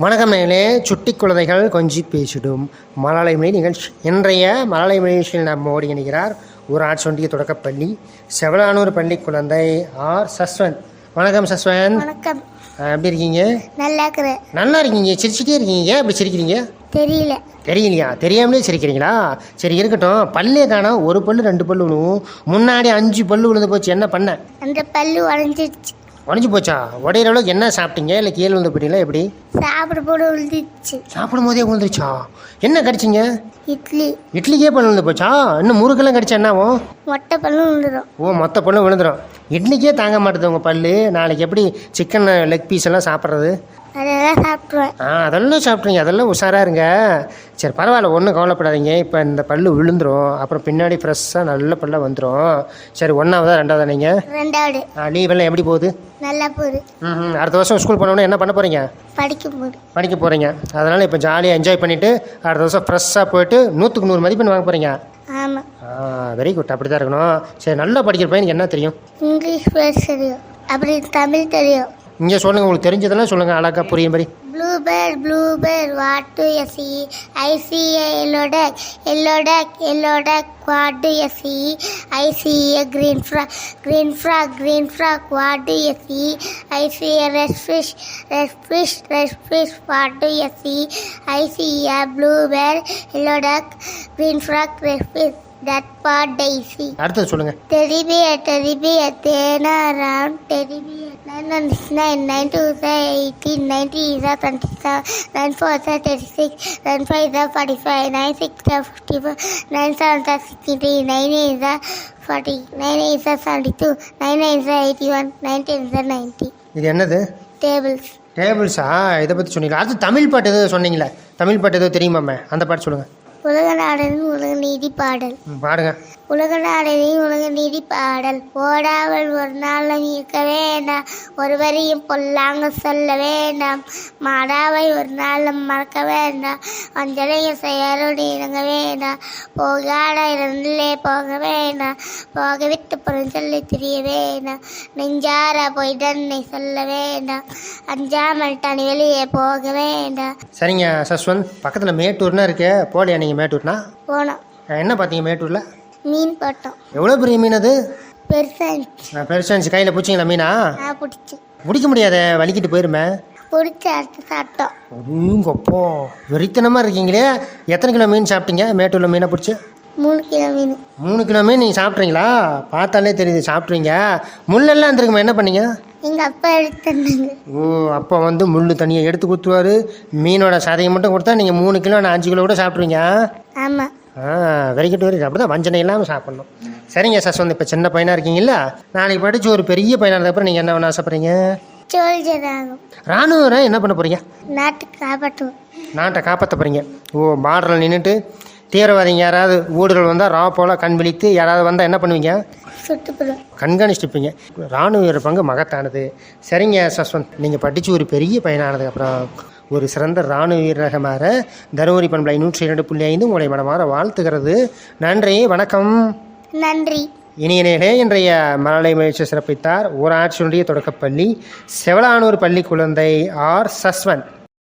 வணக்கம் நேயர்களே, சுட்டி குழந்தைகள் கொஞ்சி பேசிடும் மழலை மொழி நிகழ்ச்சி. இன்றைய மழலை மொழி நிகழ்ச்சியில் நம்மோடு இணைகிறார் ஊராட்சி ஒன்றிய தொடக்கப்பள்ளி செவலானூர் பள்ளி குழந்தை ஆர் சஸ்வந்த். வணக்கம் சஸ்வந்த். வணக்கம். எப்படி இருக்கீங்க? நல்லா இருக்கிறேன். நல்லா இருக்கீங்க, சிரிச்சுட்டே இருக்கீங்க. அப்படி சிரிக்கிறீங்க? தெரியலையா? தெரியாமலே சிரிக்கிறீங்களா? சரி இருக்கட்டும். பல்லே காணோம், ஒரு பல்லு 2 பல்லு விழுவும், முன்னாடி 5 பல்லு விழுந்து போச்சு, என்ன பண்ண? அந்த பல்லு உடஞ்சிடுச்சு. உடஞ்சி போச்சா? உடையிற அளவுக்கு என்ன சாப்பிட்டீங்க? இல்லை கீழே விழுந்து போயிட்டீங்களா? எப்படி? சாப்பிடும் போதே விழுந்துருச்சா? என்ன கடிச்சிங்க? இட்லிக்கே பல்லு விழுந்து போச்சா? இன்னும் முறுக்கெல்லாம் கடிச்சா என்னாவும்? மொட்டை பல்லு விழுந்துடும். ஓ, மொத்த பல்லும் விழுந்துடும். இட்லிக்கே தாங்க மாட்டேது உங்கள் பல்லு. நாளைக்கு எப்படி சிக்கன் லெக் பீஸ் எல்லாம் சாப்பிட்றது? அதெல்லாம் சாப்பிட்ருவேன். அதெல்லாம் சாப்பிட்றீங்க, அதெல்லாம் உஷாராக இருங்க. சரி பரவாயில்ல, ஒன்றும் கவலைப்படாதீங்க. இப்போ இந்த பல்லு விழுந்துடும், அப்புறம் பின்னாடி ஃப்ரெஷ்ஷாக நல்ல பல்லாக வந்துடும். சரி, 1ஆவதா 2ஆவதா நீங்கள்? 2வது. லீவெல்லாம் எப்படி போகுது? நல்லா போகுது. அடுத்த வருஷம் ஸ்கூல் போனோடனே என்ன பண்ண போகிறீங்க? படிக்க போகிறீங்க. அதனால் இப்போ ஜாலியாக என்ஜாய் பண்ணிவிட்டு அடுத்த வருஷம் ஃப்ரெஷ்ஷாக போயிட்டு 100க்கு 100 மதிப்பெண் வாங்க போகிறீங்க. ஆமாம். Very good. அப்படி தான் இருக்கணும். சரி, நல்லா படிக்கிற பையனுக்கு என்ன தெரியும்? இங்கிலீஷ் பேச தெரியும், அப்படி தமிழ் தெரியும். இங்கே சொல்லுங்கள், உங்களுக்கு தெரிஞ்சதெல்லாம் சொல்லுங்கள், அழகாக புரியும் மாதிரி. Bluebird, what do you see? I see a yellow duck, what do you see? I see a green frog, what do you see? I see a red fish, what do you see? I see a bluebird, yellow duck, green frog, red fish. That part I see. அடுத்து சொல்லுங்க. Teddy bear, turn around. Teddy bear. 9 9 2 18 90 27 9 4 36 9 5 45 9 6 54 9 7 63 9 8 40 9 8 72 9 9 81 9 10 90. இது என்னது? டேபிள்ஸா? இதை பற்றி சொன்னீங்களா? அது தமிழ் பாட்டு ஏதோ சொன்னீங்களே, தமிழ் பாட்டு ஏதோ தெரியுமாமே, அந்த பாட்டு சொல்லுங்க. உலக நாடனின் உலக நீதி பாடல். பாடுங்க. உலக நாடனின் உலக நீதி பாடல். ஓடாமல் ஒரு நாளும் இருக்க வேண்டாம், ஒருவரையும் பொல்லாங்க சொல்ல வேண்டாம், மாடாவை ஒரு நாளும் மறக்க வேண்டாம், வஞ்சனையும் செயலோடு இறங்க வேண்டாம், போகாட இருந்திலே போக வேண்டாம், போக விட்டு புறம் சொல்லி திரிய வேண்டாம், நெஞ்சார போய் தன்னை சொல்ல வேண்டாம், அஞ்சாமல் தனி வெளியே போக வேண்டாம். சரிங்க சஸ்வந்த், பக்கத்தில் மேட்டூர்னா இருக்கு, போலியா நீங்கள் மேட்டூர்னா? போனோம். என்ன பார்த்தீங்க மேட்டூரில்? மீன் பார்த்தோம். எவ்வளோ பெரிய மீன் அது? பெருசாச்சு. கையில் பிடிச்சிங்களா மீனா? பிடிச்சி. பிடிக்க முடியாத, வலிக்கிட்டு போயிருமே. பிடிச்சி அடுத்து சாப்பிட்டோம். அப்போ வெறித்தனமாக இருக்கீங்களே. எத்தனை கிலோ மீன் சாப்பிட்டீங்க மேட்டூரில் மீனை பிடிச்சி? 3 கிலோ மீன். 3 கிலோ மீன் நீங்கள் சாப்பிட்றீங்களா? பார்த்தாலே தெரியுது சாப்பிட்றீங்க. முள்ளெல்லாம் இருந்துருக்குமா, என்ன பண்ணீங்க? எங்கள் அப்பா எடுத்துருந்தாங்க. ஓ, அப்பா வந்து முள் தனியாக எடுத்து கொடுத்துருவாரு, மீனோட சதையை மட்டும் கொடுத்தா நீங்கள் 3 கிலோ 5 கிலோ கூட சாப்பிட்றீங்க. ஆமாம். Very good. அப்படி தான் வஞ்சனை இல்லாமல் சாப்பிட்ணும். சரிங்க சஸ்வந்த், இப்போ சின்ன பையனாக இருக்கீங்களா, நாளைக்கு படித்து ஒரு பெரிய பையனாக இருந்தப்பறம் நீங்கள் என்ன பண்ண ஆசைப்படுறீங்க? சோல்ஜர் ஆகும். ராணுவம் என்ன பண்ண போகிறீங்க? நாட்டை காப்பாற்ற போகிறீங்க. ஓ, பார்டரில் நின்றுட்டு தீவிரவாதிங்க யாராவது ஊடுகள் வந்தால் ரா போல் கண் விழித்து யாராவது வந்தால் என்ன பண்ணுவீங்க? கண்காணிச்சுப்பீங்க. ராணுவ வீரர் பங்கு மகத்தானது. சரிங்க சஸ்வந்த், நீங்கள் படித்து ஒரு பெரிய பையனானதுக்கப்புறம் ஒரு சிறந்த இராணுவ வீரராக மாற தருமபுரி பண்பலை 102.5 உங்களை மனமாற வாழ்த்துகிறது. நன்றி, வணக்கம். நன்றி. இனிய நேயர்களே, இன்றைய மழலை முயற்சி சிறப்பித்தார் ஊராட்சி ஒன்றிய தொடக்கப்பள்ளி செவலானூர் பள்ளி குழந்தை ஆர் சஸ்வந்த்.